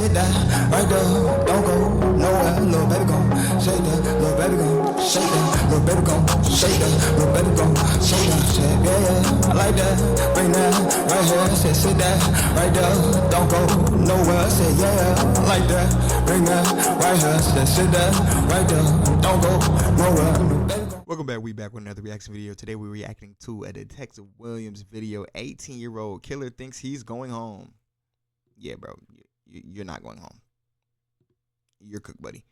Sit down, right there, don't go nowhere, little baby gon' shake that, little baby gon' shake that, little baby gon' shake that, little baby gon' shake that, shit, yeah, I like that, bring that, right here, sit that, right there, don't go nowhere, say yeah, I like that, bring that, right here, sit that, right there, don't go nowhere. Welcome back. We back with another reaction video. Today we're reacting to a Detective Williams video. 18-year-old killer thinks he's going home. Yeah, bro. You're not going home. You're cooked, buddy.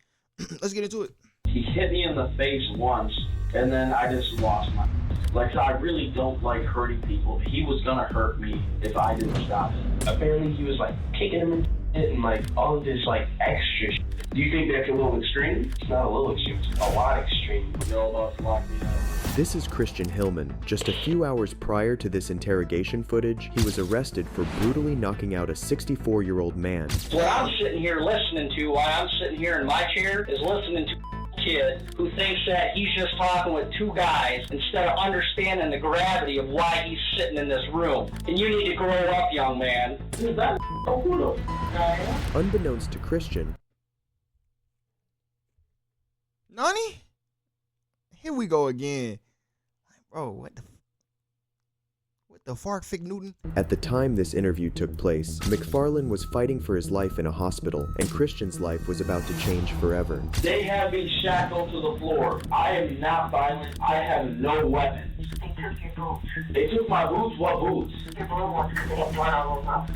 Let's get into it. He hit me in the face once, and then I just lost my... Like, I really don't like hurting people. He was gonna hurt me if I didn't stop it. Apparently, he was, like, kicking him and, like, all of this, like, extra shit. Do you think that's a little extreme? It's not a little extreme. It's a lot extreme. You're about to lock me up. This is Christian Hillman. Just a few hours prior to this interrogation footage, he was arrested for brutally knocking out a 64-year-old man. What I'm sitting here listening to while I'm sitting here in my chair is listening to a kid who thinks that he's just talking with two guys instead of understanding the gravity of why he's sitting in this room. And you need to grow up, young man. Is that who the f*** Unbeknownst to Christian, Nani? Here we go again. Bro, what the fuck, Fig Newton? at the time this interview took place, McFarlane was fighting for his life in a hospital, and Christian's life was about to change forever. They have me shackled to the floor. I am not violent. I have no weapons. They took your boots. They took my boots? What boots? The blue ones, because they had blood all over.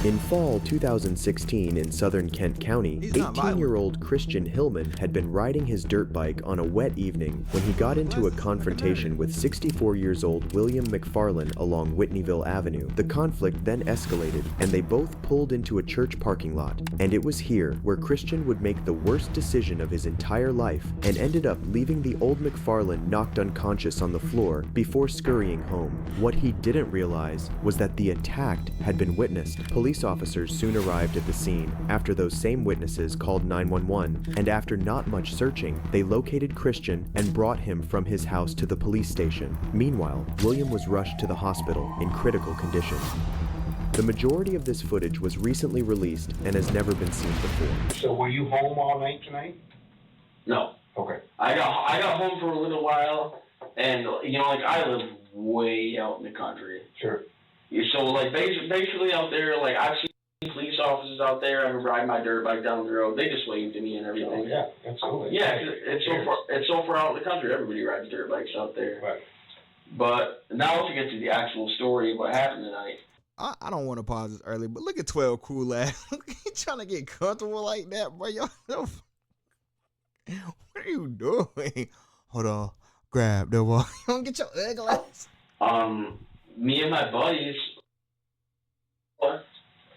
In fall 2016 in southern Kent County, 18-year-old Christian Hillman had been riding his dirt bike on a wet evening when he got into a confrontation with 64-year-old William McFarlane along Whitneyville Avenue. The conflict then escalated, and they both pulled into a church parking lot. And it was here where Christian would make the worst decision of his entire life and ended up leaving the old McFarlane knocked unconscious on the floor before scurrying home. What he didn't realize was that the attack had been witnessed. Police officers soon arrived at the scene after those same witnesses called 911, and after not much searching, they located Christian and brought him from his house to the police station. Meanwhile, William was rushed to the hospital in critical condition. The majority of this footage was recently released and has never been seen before. So were you home all night tonight? No. Okay. I got home for a little while, and, you know, like, I live way out in the country. Sure. So, like, basically out there, like, I've seen police officers out there. I remember riding my dirt bike down the road. They just waved to me and everything. Oh, yeah, absolutely. Yeah, it's so far out in the country. Everybody rides dirt bikes out there. Right. But now to get to the actual story of what happened tonight. I don't want to pause this early, but look at 12 cool ass. He trying to get comfortable like that, bro. Y'all know. What are you doing? Hold on. Grab the wall. You don't get your ugly ass. Me and my buddies,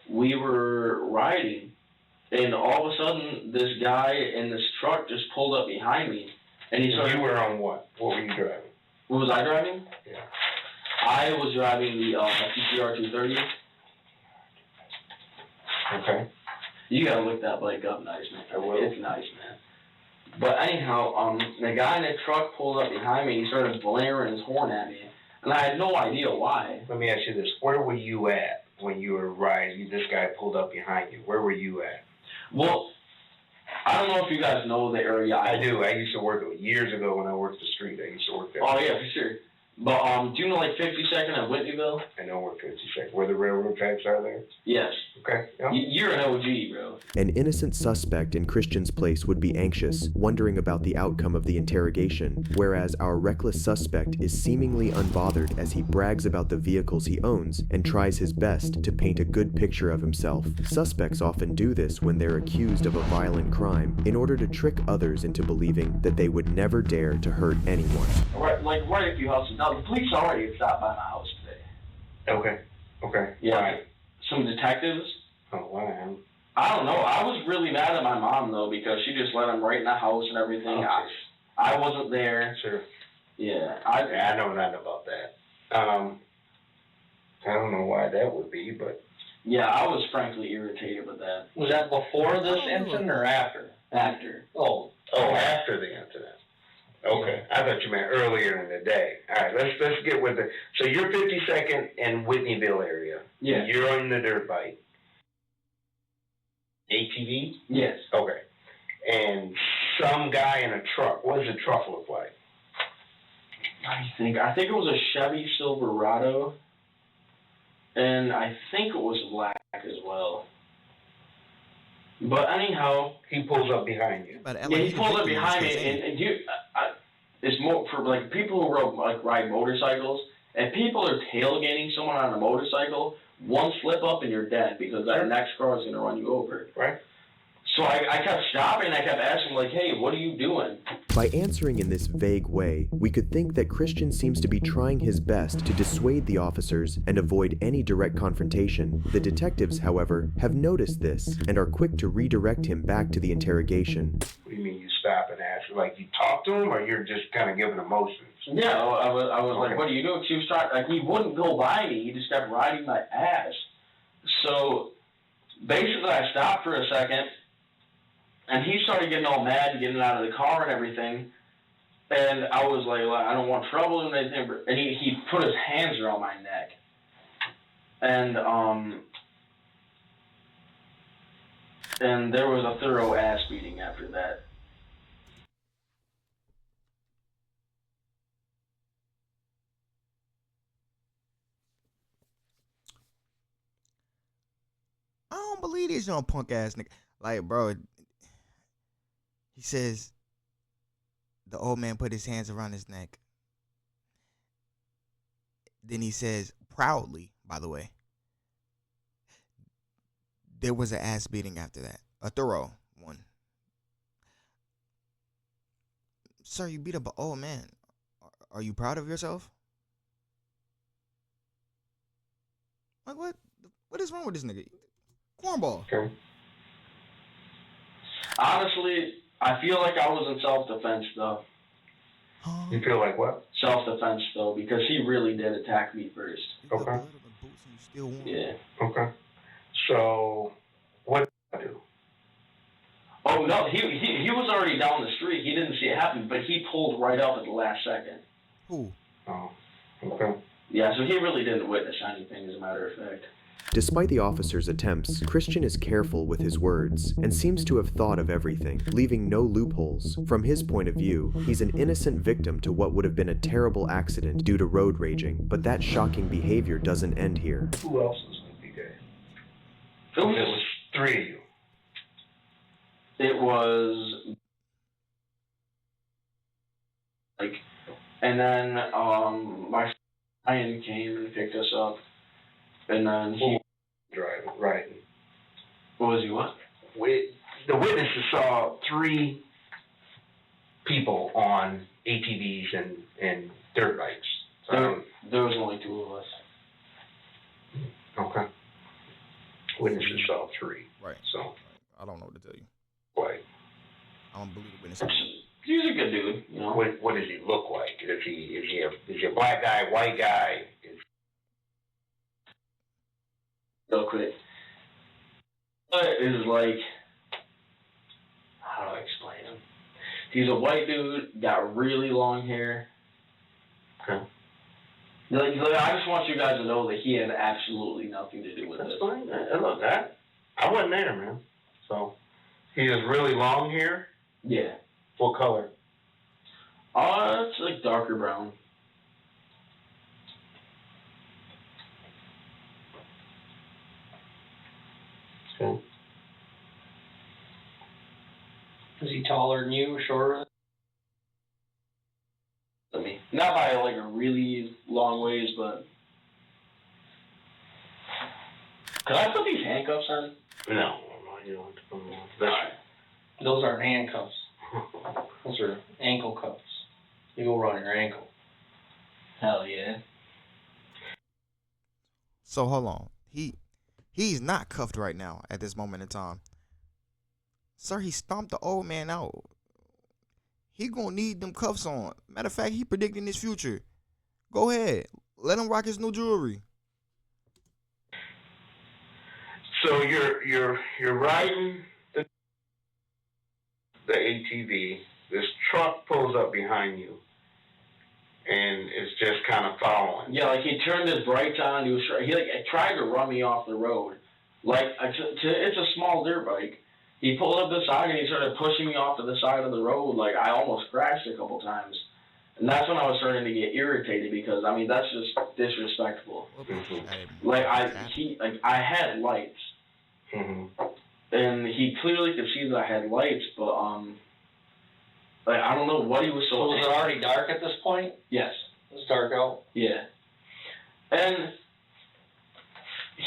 we were riding, and all of a sudden, this guy in this truck just pulled up behind me, and he started... You were on what? What were you driving? What was I driving? Yeah. I was driving the PCR 230. Okay. You gotta look that bike up, nice man. I will. It's nice, man. But anyhow, the guy in the truck pulled up behind me, and he started blaring his horn at me. And I had no idea why. Let me ask you this. Where were you at when you were riding? This guy pulled up behind you. Where were you at? Well, I don't know if you guys know the area. I do. I used to work years ago when I worked the street. I used to work there. Oh, yeah, for sure. But do you know, like, 52nd at Whitneyville? I know where 52nd. Where the railroad tracks are there? Yes. Okay. Yeah. You're an OG, bro. An innocent suspect in Christian's place would be anxious, wondering about the outcome of the interrogation, whereas our reckless suspect is seemingly unbothered as he brags about the vehicles he owns and tries his best to paint a good picture of himself. Suspects often do this when they're accused of a violent crime in order to trick others into believing that they would never dare to hurt anyone. Right a few houses. Now, the police already stopped by my house today. Okay. Okay. Yeah. Why? Some detectives. Oh, why? I don't know. I was really mad at my mom, though, because she just let them right in the house and everything. Okay. I wasn't there. Sure. Yeah. I know nothing about that. I don't know why that would be, but... Yeah, I was frankly irritated with that. Was that before this incident or after? After. Oh, after the incident. Okay, I thought you meant earlier in the day. All right, let's get with it. So you're 52nd and Whitneyville area. Yeah. You're on the dirt bike. ATV? Yes. Okay. And some guy in a truck. What does the truck look like? I think it was a Chevy Silverado, and I think it was black as well. But anyhow, he pulls up behind you. He pulls up behind me, and it's more for like people who ride motorcycles. If people are tailgating someone on a motorcycle, one slip up and you're dead because that next car is going to run you over. Right. So I kept stopping, and I kept asking, like, hey, what are you doing? By answering in this vague way, we could think that Christian seems to be trying his best to dissuade the officers and avoid any direct confrontation. The detectives, however, have noticed this and are quick to redirect him back to the interrogation. What do you mean you stop and ask? Like you talk to him, or you're just kind of giving emotions? Yeah, I was like, what do you do? He was trying, like, he wouldn't go by me. He just kept riding my ass. So basically, I stopped for a second. And he started getting all mad and getting out of the car and everything. And I was like, I don't want trouble and anything. And he put his hands around my neck. And there was a thorough ass beating after that. I don't believe this young punk ass nigga. Like, bro, he says the old man put his hands around his neck. Then he says, proudly, by the way, there was an ass beating after that. A thorough one. Sir, you beat up an old man. Are you proud of yourself? Like, what is wrong with this nigga? Cornball. Okay. Honestly, I feel like I was in self-defense, though. You feel like what? Self-defense, though, because he really did attack me first. Okay. Yeah. Okay. So, what did I do? Oh, no, he was already down the street. He didn't see it happen, but he pulled right up at the last second. Who? Oh, okay. Yeah, so he really didn't witness anything, as a matter of fact. Despite the officer's attempts, Christian is careful with his words and seems to have thought of everything, leaving no loopholes. From his point of view, he's an innocent victim to what would have been a terrible accident due to road raging, but that shocking behavior doesn't end here. Who else was in the PK? There was 3 of you. It was like, and then my friend came and picked us up, and then he driving, right? What was he? What? The witnesses saw 3 people on ATVs and dirt bikes. So there was only 2 of us. Okay. Witnesses saw 3. Right. So I don't know what to tell you. Right. I don't believe the witnesses. He's a good dude, you know. What does he look like? Is he a black guy, white guy? Real quick. It is like, how do I explain him? He's a white dude, got really long hair. Okay. Like, I just want you guys to know that he had absolutely nothing to do with this. That's fine. I love that. I wasn't there, man. So, he has really long hair? Yeah. What color? It's like darker brown. Okay. Is he taller than you or shorter? I mean, not by like a really long ways, but. Could I put these handcuffs on? No. You don't. Alright. Those aren't handcuffs. Those are ankle cuffs. You go around your ankle. Hell yeah. So hold on. He's not cuffed right now at this moment in time. Sir, he stomped the old man out. He gonna need them cuffs on. Matter of fact, he predicting his future. Go ahead. Let him rock his new jewelry. So you're riding the ATV. This truck pulls up behind you, and it's just kind of following. Yeah, like he turned his brights on. He like tried to run me off the road. Like, it's a small dirt bike. He pulled up the side and he started pushing me off to the side of the road. Like, I almost crashed a couple times. And that's when I was starting to get irritated because, I mean, that's just disrespectful. Like, I had lights. And he clearly could see that I had lights, but, like, I don't know what he was so... So was it already dark at this point? Yes. It was dark out? Yeah. And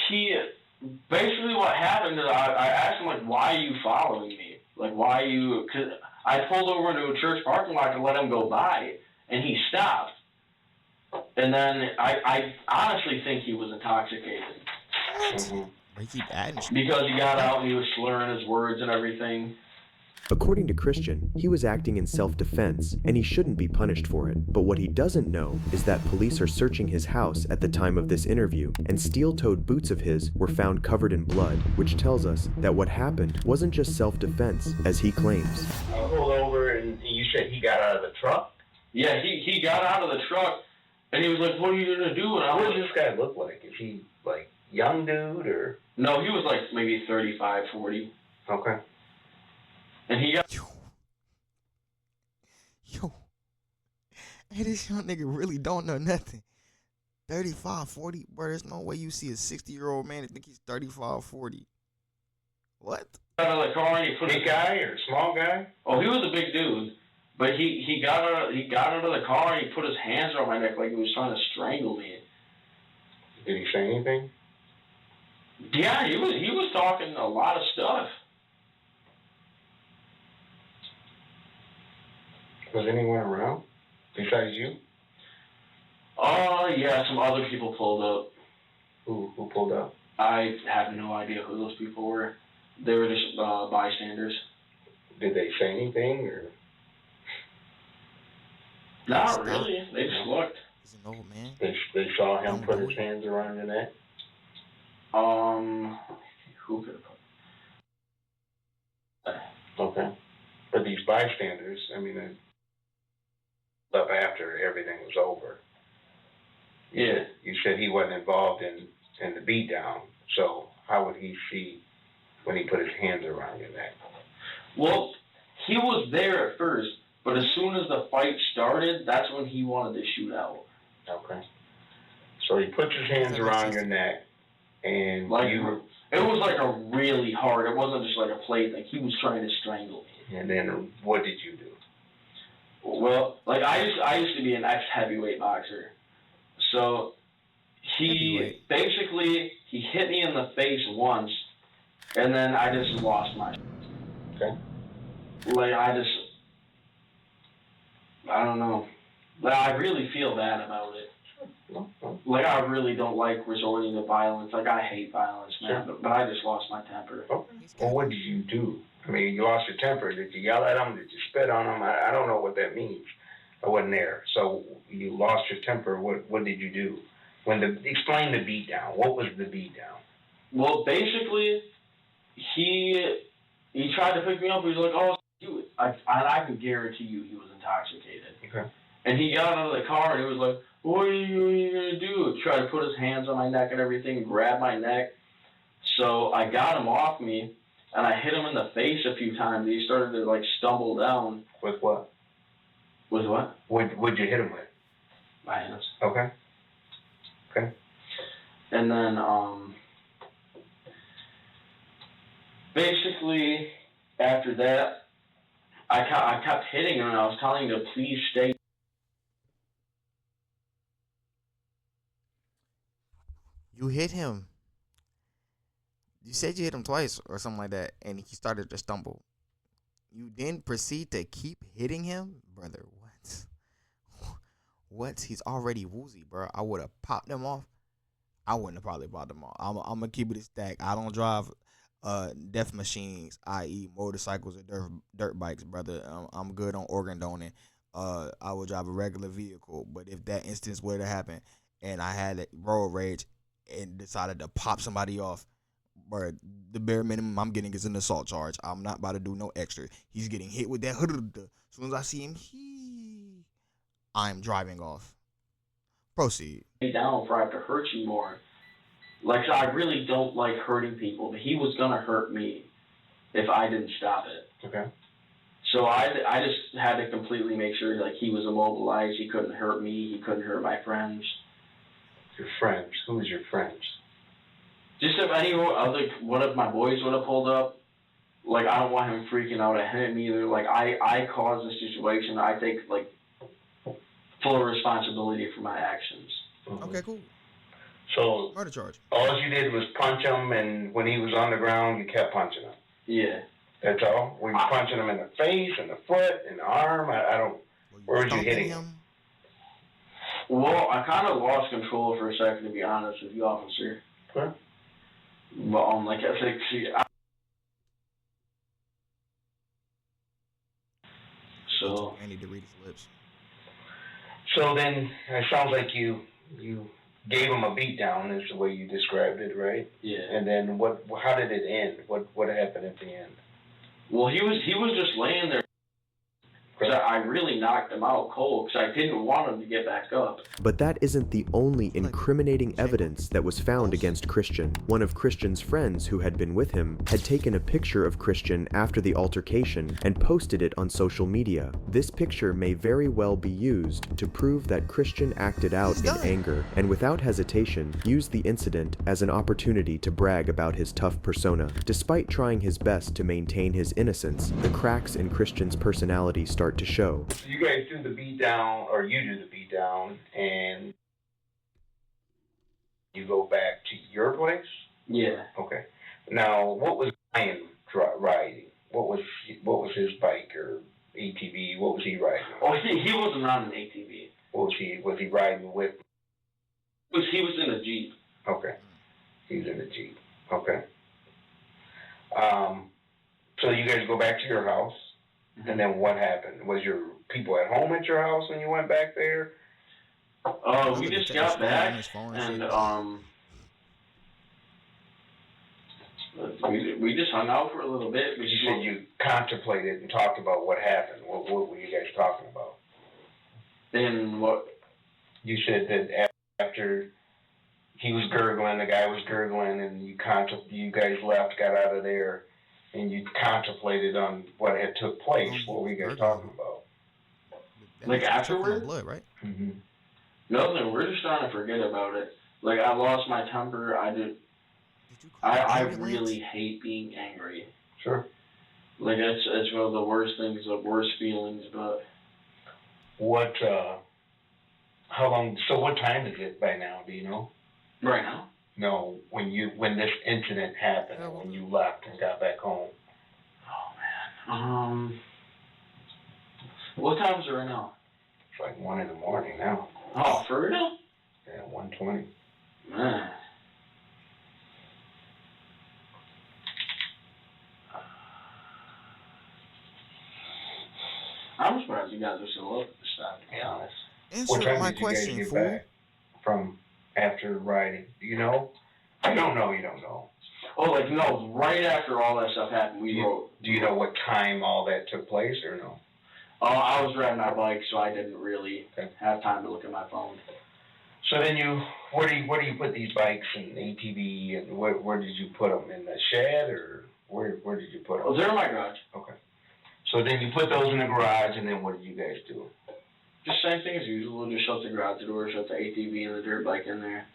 he... Basically what happened is I asked him, like, why are you following me? Like, why are you... Cause I pulled over into a church parking lot to let him go by, and he stopped. And then I honestly think he was intoxicated. Because he got out and he was slurring his words and everything. According to Christian, he was acting in self-defense, and he shouldn't be punished for it. But what he doesn't know is that police are searching his house at the time of this interview, and steel-toed boots of his were found covered in blood, which tells us that what happened wasn't just self-defense, as he claims. I pulled over, and you said he got out of the truck? Yeah, he got out of the truck, and he was like, what are you going to do? And what does this guy look like? Is he, like, young dude, or? No, he was, like, maybe 35, 40. Okay. And he got... Yo. Hey, this young nigga really don't know nothing. 35, 40, bro, there's no way you see a 60-year-old man and think he's 35, 40. What? Out of the car and he put big guy or small guy? Oh, he was a big dude. But he got out of the car and he put his hands around my neck like he was trying to strangle me. Did he say anything? Yeah, he was talking a lot of stuff. Was anyone around besides you? Yeah, some other people pulled up. Who pulled up? I have no idea who those people were. They were just bystanders. Did they say anything, or? Not really. They just looked. He's an old man. They saw him put his hands around your neck? Who could have put? Okay. But these bystanders, I mean, up after everything was over. Yeah. You said he wasn't involved in the beatdown, so how would he see when he put his hands around your neck? Well, he was there at first, but as soon as the fight started, that's when he wanted to shoot out. Okay. So he puts his hands around your neck, and like it was like a really hard. It wasn't just like a play thing. He was trying to strangle me. And then what did you do? Well, like I used to be an ex-heavyweight boxer, so he basically hit me in the face once, and then I just lost my. Okay. Like I don't know. Like I really feel bad about it. Like I really don't like resorting to violence. Like I hate violence, man. Sure. But I just lost my temper. Okay. Well, what did you do? I mean, you lost your temper. Did you yell at him? Did you spit on him? I don't know what that means. I wasn't there. So you lost your temper. What did you do? Explain the beatdown. What was the beatdown? Well, basically, he tried to pick me up. He was like, "Oh, I can guarantee you, he was intoxicated." Okay. And he got out of the car and he was like, what are you gonna do? Tried to put his hands on my neck and everything, grab my neck. So I got him off me, and I hit him in the face a few times. He started to like stumble down. With what? With what? What'd you hit him with? My hands. Okay. Okay. And then basically after that, I kept hitting him, and I was telling him to please stay. You hit him. You said you hit him twice or something like that, and he started to stumble. You then proceed to keep hitting him? Brother, what? What? He's already woozy, bro. I would have popped him off. I wouldn't have probably popped him off. I'm going to keep it a stack. I don't drive death machines, i.e. motorcycles or dirt bikes, brother. I'm good on organ donor. I would drive a regular vehicle, but if that instance were to happen and I had road rage and decided to pop somebody off, bro, the bare minimum I'm getting is an assault charge. I'm not about to do no extra. He's getting hit with that. As soon as I see him, I'm driving off. Proceed. Down for I have to hurt you more. Like, so I really don't like hurting people, but he was gonna hurt me if I didn't stop it. Okay. So I just had to completely make sure, like, he was immobilized, he couldn't hurt me, he couldn't hurt my friends. Your friends? Who's your friends? Just if one of my boys would have pulled up, like, I don't want him freaking out at him either. Like, I caused the situation. I take, like, full responsibility for my actions. Mm-hmm. Okay, cool. So Murder charge. all you did was punch him, and when he was on the ground, you kept punching him. Yeah. That's all? Were you punching him in the face, in the foot, in the arm? I don't... Where were you hitting him? Well, I kind of lost control for a second, to be honest with you, officer. Okay. But like I think, so I need to read his lips. So then, it sounds like you gave him a beatdown, is the way you described it, right? Yeah. And then how did it end? What happened at the end? Well, he was just laying there. Because I really knocked him out cold because I didn't want him to get back up. But that isn't the only incriminating evidence that was found against Christian. One of Christian's friends who had been with him had taken a picture of Christian after the altercation and posted it on social media. This picture may very well be used to prove that Christian acted out in anger and without hesitation used the incident as an opportunity to brag about his tough persona. Despite trying his best to maintain his innocence, the cracks in Christian's personality start to show. So you guys do the beat down, or you do the beat down, and you go back to your place? Yeah. Okay. Now, what was Ryan riding? What was his bike or ATV? What was he riding? Oh, he wasn't on an ATV. Was he riding with? He was in a Jeep. Okay. He's in a Jeep. Okay. So you guys go back to your house. And then what happened? Was your people at home at your house when you went back there? We just got back, and we just hung out for a little bit. You said you contemplated and talked about what happened. What were you guys talking about? Then what? You said that after he was gurgling, the guy was gurgling, and you guys left, got out of there. And you contemplated on what had took place. What were you guys talking about? Like afterward? Blood, right? Mm-hmm. Nothing. We're just trying to forget about it. Like, I lost my temper. I really hate being angry. Sure. Like, it's one of the worst things, the worst feelings. But how long? So what time is it by now? Do you know? Right now? No, when this incident happened, when you left and got back home. Oh man. What time is it right now? It's like 1 in the morning now. Oh, for real? Yeah, 1:20. Man. I'm surprised you guys are still up at this time, to be honest. What time my did you guys question, get fool. back from after riding? Do you know? You don't know. You don't know. Oh, like, no, right after all that stuff happened, Do you know what time all that took place, or no? Oh, I was riding my bike, so I didn't really have time to look at my phone. So then where do you put these bikes and ATV, and where did you put them? In the shed, or where did you put them? Oh, they're in my garage. Okay. So then you put those in the garage, and then what did you guys do? Just same thing as usual. Just shut the garage door, shut the ATV and the dirt bike in there.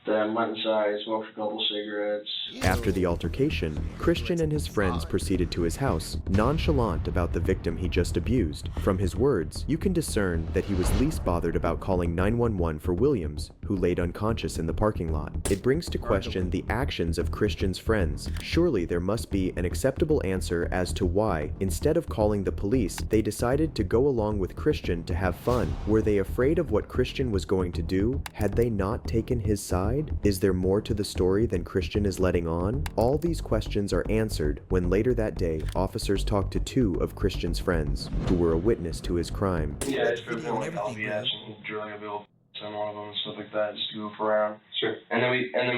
Then went inside, smoked a couple cigarettes. After the altercation, Christian and his friends proceeded to his house, nonchalant about the victim he just abused. From his words, you can discern that he was least bothered about calling 911 for Williams, who laid unconscious in the parking lot. It brings to question the actions of Christian's friends. Surely there must be an acceptable answer as to why, instead of calling the police, they decided to go along with Christian to have fun. Were they afraid of what Christian was going to do? Had they not taken his side? Is there more to the story than Christian is letting on? All these questions are answered when later that day, officers talked to 2 of Christian's friends, who were a witness to his crime. Yeah, it's been like LBS and drilling a bill on one of them and stuff like that, just to goof around. Sure. And then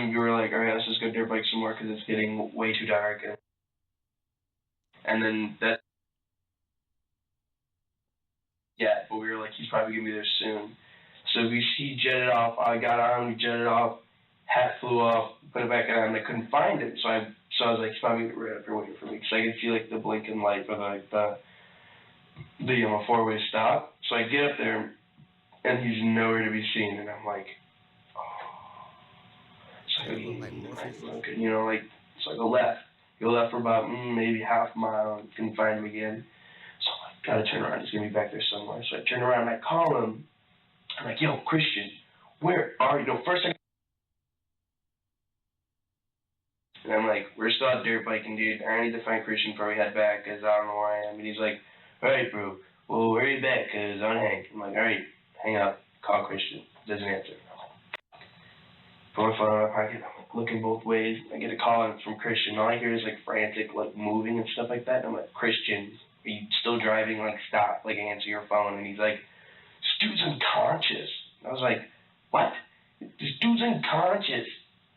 we were like, all right, let's just go dirt bike some more because it's getting way too dark. And then that. Yeah, but we were like, he's probably gonna be there soon. So he jetted off. I got on, we jetted off. hat flew off, put it back on, and I couldn't find it. So I was like, he's probably right up here waiting for me, because I could see like the blinking light for like the four-way stop. So I get up there, and he's nowhere to be seen, and I'm like, oh. So so I go left. Go left for about maybe half a mile, and couldn't find him again. So I'm like, gotta turn around. He's gonna be back there somewhere. So I turn around and I call him. I'm like, yo, Christian, where are you? First I. And I'm like, we're still out dirt biking, dude. I need to find Christian before we head back, because I don't know where I am. And he's like, all right, bro. Well, where are you back? Because I'm Hank. I'm like, all right, hang up. Call Christian. Doesn't answer. I'm like, put my phone in my pocket. I'm like, looking both ways. I get a call from Christian. All I hear is like frantic, like moving and stuff like that. And I'm like, Christian, are you still driving? Like, stop. Like, answer your phone. And he's like, this dude's unconscious. I was like, what? This dude's unconscious.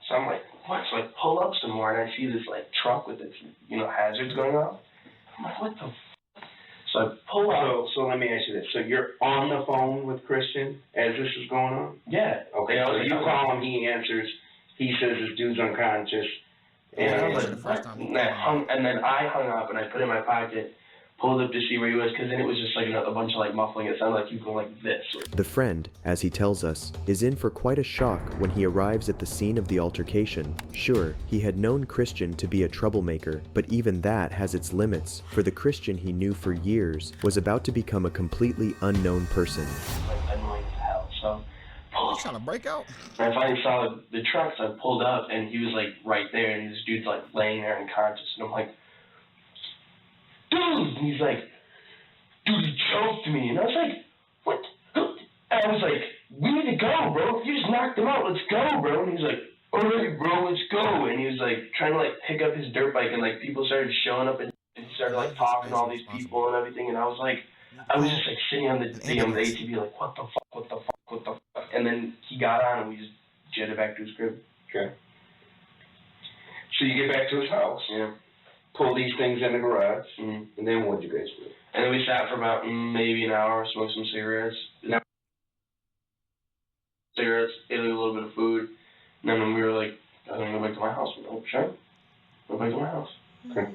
So I'm like, what? So I pull up some more, and I see this like truck with its, hazards going on. I'm like, what the f? So I pull up. So let me ask you this. So you're on the phone with Christian as this is going on? Yeah. Okay, so you call him, he answers, he says this dude's unconscious. And I was like, and then I hung up, and I put it in my pocket, pulled up to see where he was, because then it was just like a bunch of like muffling. It sounded like you going like this. The friend, as he tells us, is in for quite a shock when he arrives at the scene of the altercation. Sure, he had known Christian to be a troublemaker, but even that has its limits, for the Christian he knew for years was about to become a completely unknown person. Like annoying as hell, so. He's trying to break out. And I finally saw the truck, so I pulled up, and he was like right there, and this dude's like laying there unconscious, and I'm like, dude! And he's like, dude, he choked me. And I was like, what? And I was like, we need to go, bro. You just knocked him out. Let's go, bro. And he's like, all right, bro, let's go. And he was like trying to like pick up his dirt bike, and like people started showing up, and he started like talking to all these people and everything. And I was just like sitting on the ATV like, what the fuck, what the fuck, what the fuck. And then he got on, and we just jetted back to his crib. Okay. So you get back to his house. Yeah. Pull these things in the garage, and then what'd you guys do? And then we sat for about maybe an hour, smoked some cigarettes, ate a little bit of food, and then we were like, I'm gonna go back to my house. We're like, sure, go back to my house. Okay.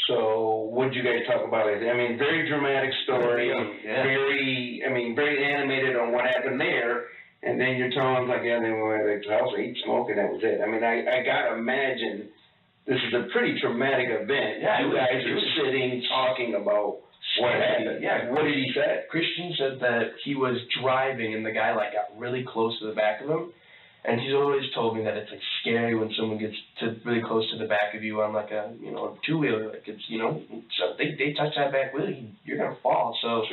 So what'd you guys talk about? I mean, very dramatic story, very animated on what happened there, and then you're telling like, yeah, they went back to the house, ate, smoked, and that was it. I mean, I gotta imagine this is a pretty traumatic event. Yeah, you guys are sitting talking about what happened. Yeah, what did he say? Christian said that he was driving and the guy like got really close to the back of him, and he's always told me that it's like scary when someone gets to really close to the back of you on like a a two-wheeler. Like it's so they touch that back wheel, you're gonna fall. So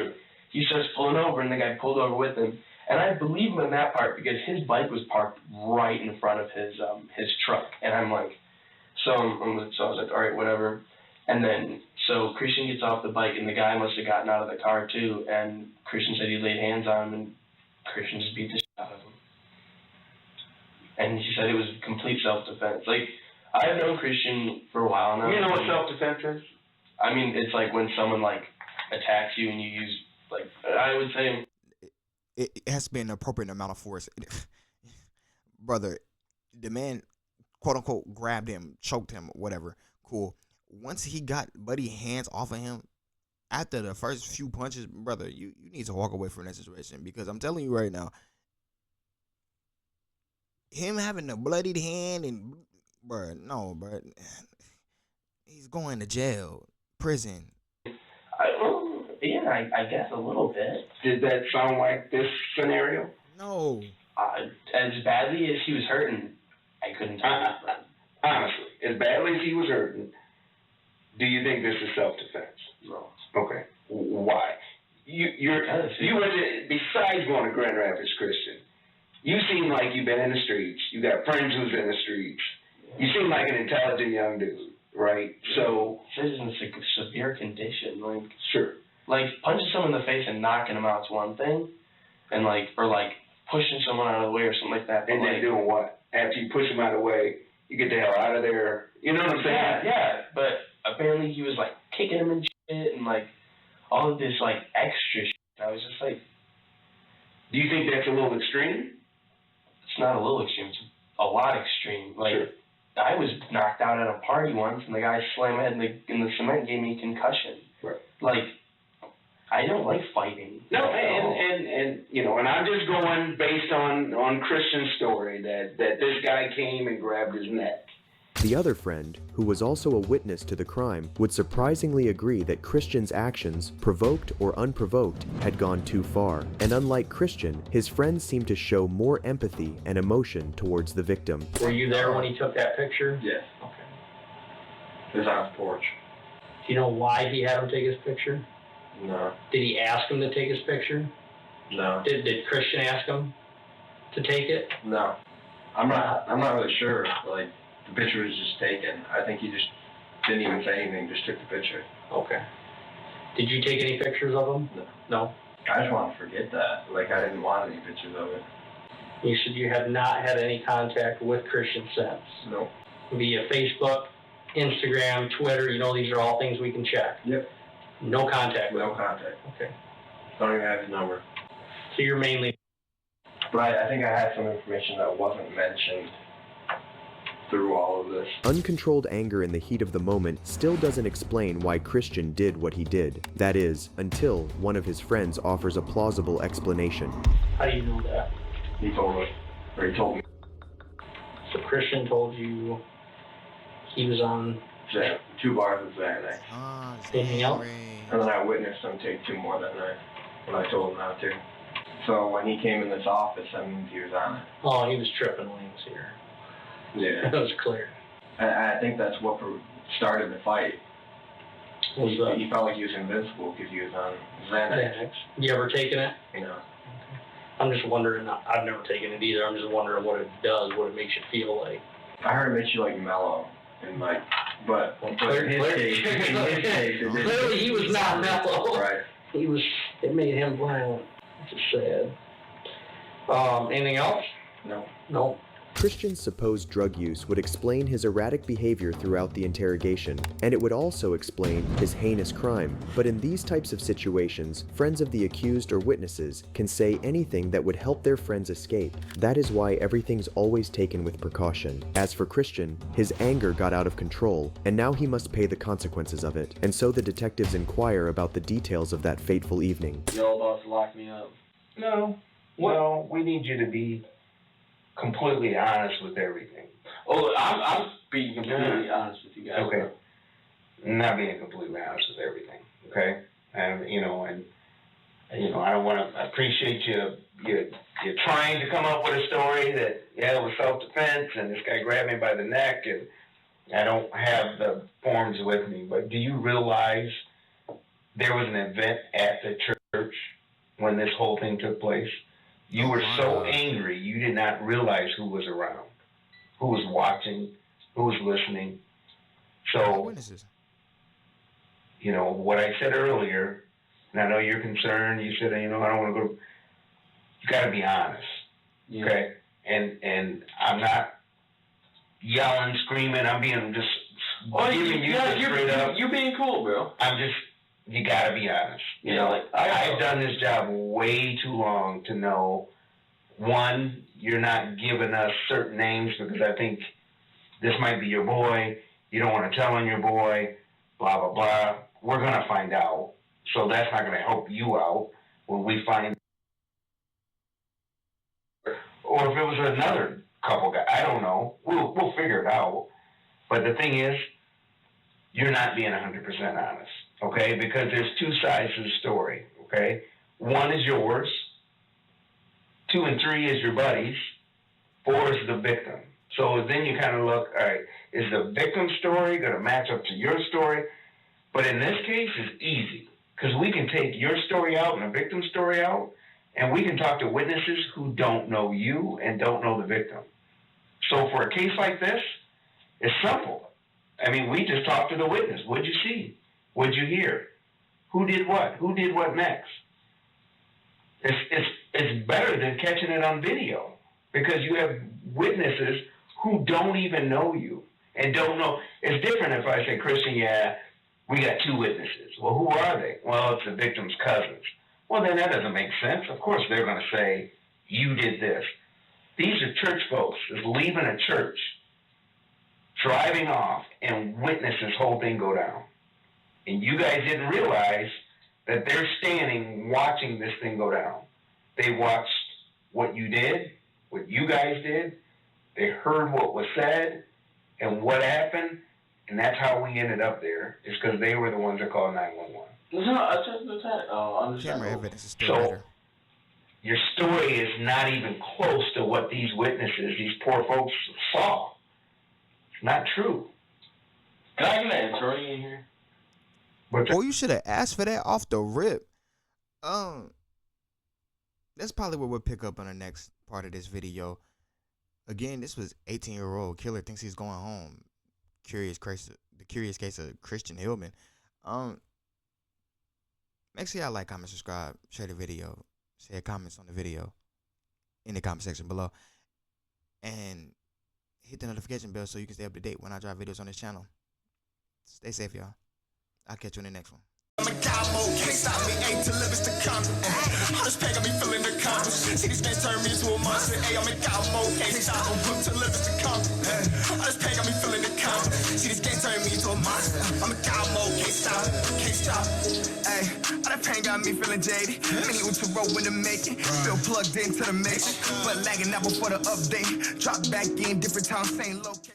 he starts pulling over, and the guy pulled over with him. And I believe him in that part because his bike was parked right in front of his truck, and I'm like. So I was like, all right, whatever. And then, so Christian gets off the bike, and the guy must have gotten out of the car, too. And Christian said he laid hands on him, and Christian just beat the shit out of him. And he said it was complete self-defense. Like, I've known Christian for a while now. You know what self-defense is? I mean, it's like when someone, like, attacks you and you use, like, I would say... It has to be an appropriate amount of force. Brother, the man... quote unquote grabbed him, choked him, whatever. Cool. Once he got Buddy hands off of him, after the first few punches, brother, you need to walk away from that situation, because I'm telling you right now, him having a bloodied hand and no, he's going to jail, prison. I guess a little bit. Did that sound like this scenario? No. As badly as he was hurting, I couldn't tell you. Honestly, as badly as he was hurting, do you think this is self-defense? No. Okay. Besides going to Grand Rapids Christian, you seem like you've been in the streets. You got friends who's in the streets. You seem like an intelligent young dude, right? So this is in a severe condition. Like sure. Like punching someone in the face and knocking them out's one thing, and or pushing someone out of the way or something like that. And then doing what? After you push him out of the way, you get the hell out of there. You know what I'm saying? Yeah. But apparently he was kicking him and shit, and all of this extra shit. I was just like, do you think that's a little extreme? It's not a little extreme. It's a lot extreme. Like, Sure. I was knocked out at a party once, and the guy slammed my head in the cement and gave me a concussion. Right. Like, I don't like fighting. No, and you know, and I'm just going based on Christian's story that this guy came and grabbed his neck. The other friend, who was also a witness to the crime, would surprisingly agree that Christian's actions, provoked or unprovoked, had gone too far. And unlike Christian, his friends seemed to show more empathy and emotion towards the victim. Were you there when he took that picture? Yes. Okay. It was on his porch. Do you know why he had him take his picture? No. Did he ask him to take his picture? No. Did Christian ask him to take it? No. I'm not really sure. Like, the picture was just taken. I think he just didn't even say anything, just took the picture. Okay. Did you take any pictures of him? No. No? I just want to forget that. Like, I didn't want any pictures of it. You said you have not had any contact with Christian since? No. Via Facebook, Instagram, Twitter, you know, these are all things we can check. Yep. No contact with No him? contact. Okay. Don't even have his number. So you're mainly... But I think I had some information that wasn't mentioned through all of this. Uncontrolled anger in the heat of the moment still doesn't explain why Christian did what he did. That is, until one of his friends offers a plausible explanation. How do you know that? He told me. Or he told me. So Christian told you he was on... Xanax, 2 bars of Xanax. Anything else? And then I witnessed him take 2 more that night when I told him not to. So when he came in this office, that means he was on it. Oh, he was tripping when he was here. Yeah. That was clear. And I think that's what started the fight. Was He felt like he was invincible because he was on Xanax. Xanax. You ever taken it? You know. I'm just wondering, I've never taken it either, I'm just wondering what it does, what it makes you feel like. I heard it makes you like mellow and like, but in his case, it didn't. Clearly he was not mellow. Right. It made him violent, which is sad. Anything else? No. No. Christian's supposed drug use would explain his erratic behavior throughout the interrogation, and it would also explain his heinous crime. But in these types of situations, friends of the accused or witnesses can say anything that would help their friends escape. That is why everything's always taken with precaution. As for Christian, his anger got out of control, and now he must pay the consequences of it. And so the detectives inquire about the details of that fateful evening. Y'all about to lock me up? No. Well, we need you to be completely honest with everything. Oh, I'm being completely honest with you guys. Okay. Not being completely honest with everything. Okay. And I don't want to appreciate you're trying to come up with a story that it was self-defense and this guy grabbed me by the neck, and I don't have the forms with me. But do you realize there was an event at the church when this whole thing took place? You were so angry, you did not realize who was around, who was watching, who was listening. So, what I said earlier, and I know you're concerned, you said, I don't want to go, you got to be honest, okay? And I'm not yelling, screaming, I'm being just giving you straight up. You're being cool, bro. You got to be honest. I've done this job way too long to know, one, you're not giving us certain names because I think this might be your boy. You don't want to tell on your boy, blah, blah, blah. We're going to find out. So that's not going to help you out when we find. Or if it was another couple guy, I don't know. We'll figure it out. But the thing is, you're not being 100% honest. Okay, because there's 2 sides to the story, okay? 1 is yours, 2 and 3 is your buddies, 4 is the victim. So then you kind of look, all right, is the victim's story going to match up to your story? But in this case, it's easy, because we can take your story out and the victim's story out, and we can talk to witnesses who don't know you and don't know the victim. So for a case like this, it's simple. I mean, we just talked to the witness. What'd you see? What'd you hear? Who did what? Who did what next? It's better than catching it on video, because you have witnesses who don't even know you and don't know. It's different if I say, Christian, we got 2 witnesses. Well, who are they? Well, it's the victim's cousins. Well, then that doesn't make sense. Of course they're going to say, you did this. These are church folks that's leaving a church, driving off, and witness this whole thing go down. And you guys didn't realize that they're standing watching this thing go down. They watched what you did, what you guys did. They heard what was said and what happened, and that's how we ended up there, is because they were the ones that called 911. Camera evidence is still So, better. your story is not even close to what these witnesses, these poor folks, saw. It's not true. Can I get an attorney in here? Boy, you should have asked for that off the rip. That's probably what we'll pick up on the next part of this video. Again, this was 18-year-old killer thinks he's going home. The curious case of Christian Hillman. Make sure y'all like, comment, subscribe, share the video, share comments on the video in the comment section below, and hit the notification bell so you can stay up to date when I drop videos on this channel. Stay safe, y'all. I'll catch you in the next one. I'm a cowboy, can't stop me, ain't to live is to come. All this pain got me feeling accomplished. See, these games turn me into a monster. Hey, I'm a cowboy, can't stop me, to live is to come. All this pain got me feeling accomplished. See, these games turn me into a monster. I'm a cowboy, can't stop, can't stop. Hey, all that pain got me feeling jaded. Many with the rope when to make it. Still plugged into the mix, but lagging out before the update. Drop back in, different time, same location.